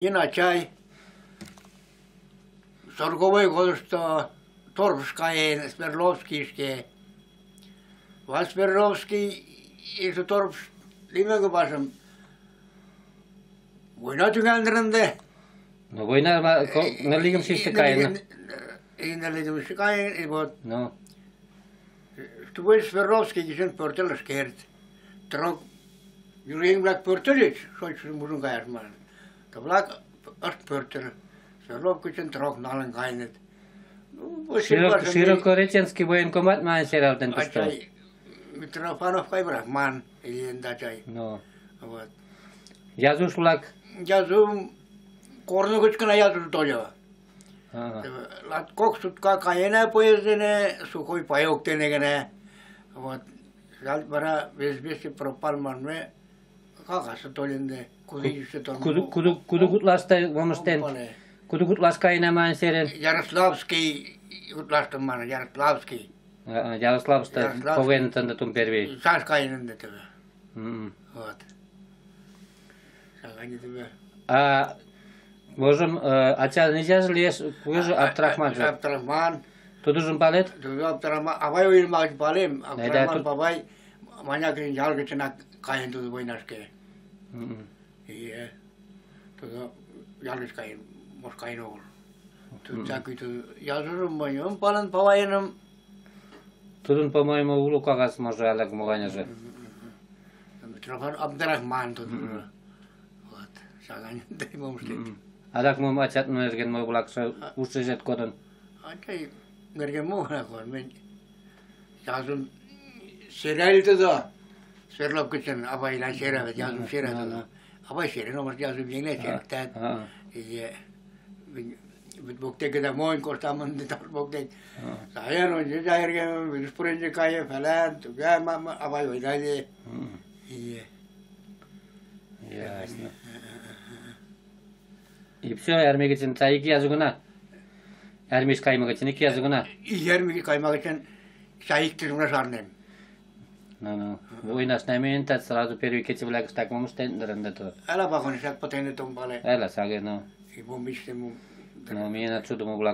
Inaczej sorgowego to Torpskajen Smerlovskijske. Val Smerlovski i se Torps limego pasam. Voina tyngäldrände. No voina na ligam siste kajen. I na ligam siste kajen i vot. No. Tu vois Smerlovski sen portella skert. Trok Julian Black portelit, soits musun kajasman. Ta Black ast portel. Smerlovski sen trok nalen kainet. Широкореченский военкомат maan серал тен пусто. Achai Mitrofanov kai Brahman ilien dachai. No. Вот. Жазушылак. Жазу корнугучкана жазу толя. Лат коксутка кайена поездене сухой паёктенегене. Вот. Жаль бара безбеси пропал манме. Какасы толенде кудище тон. Кудукутласта момстен. Кудукутласка инаман серен. Ярославский утластаман Ярославский. Ярославста повентан да тум первый. Сашкаинен де тебе. Вот. Сагани тебе. А можем отца нельзя же лес, вы же Абдрахман же. Абдрахман. Тут уже палет? Тут Абдрахман. Авай уйр маг палем. Абдрахман бабай. Маня грин ялгачена каин тут войнашке. И тут ялгачкаин москаин ол. Тут такой тут язурум моем пален павайном. Тут, по-моему, у Лукагас может Олег Муганя же. Абдрахман тут. Вот. Сагани дай момстет. Олег мум отец мерген мой блак ушежет кодон. Ачай мерген мугна кон мен. Язун сериалите да. Серловкичен абайла сериал язун сериал. Абай сериал может язун еңле сериал. И Бид бокте да моин костаман да бокте. Saya no jadi akhirnya viruspurnya kaya falan, tuh ya mama apa ya ini. Iya. Ясно. И все, армия için çayı yazgına. Армия kaymak için iki yazgına. Armia kaymak için çayı kiruna sarnem. No. Война с нами, так сразу первый кече влак так маму стендерен то. Ala bakon sak patene tombale. Ela sage no. И бомбище му. No, mie na чудо му влак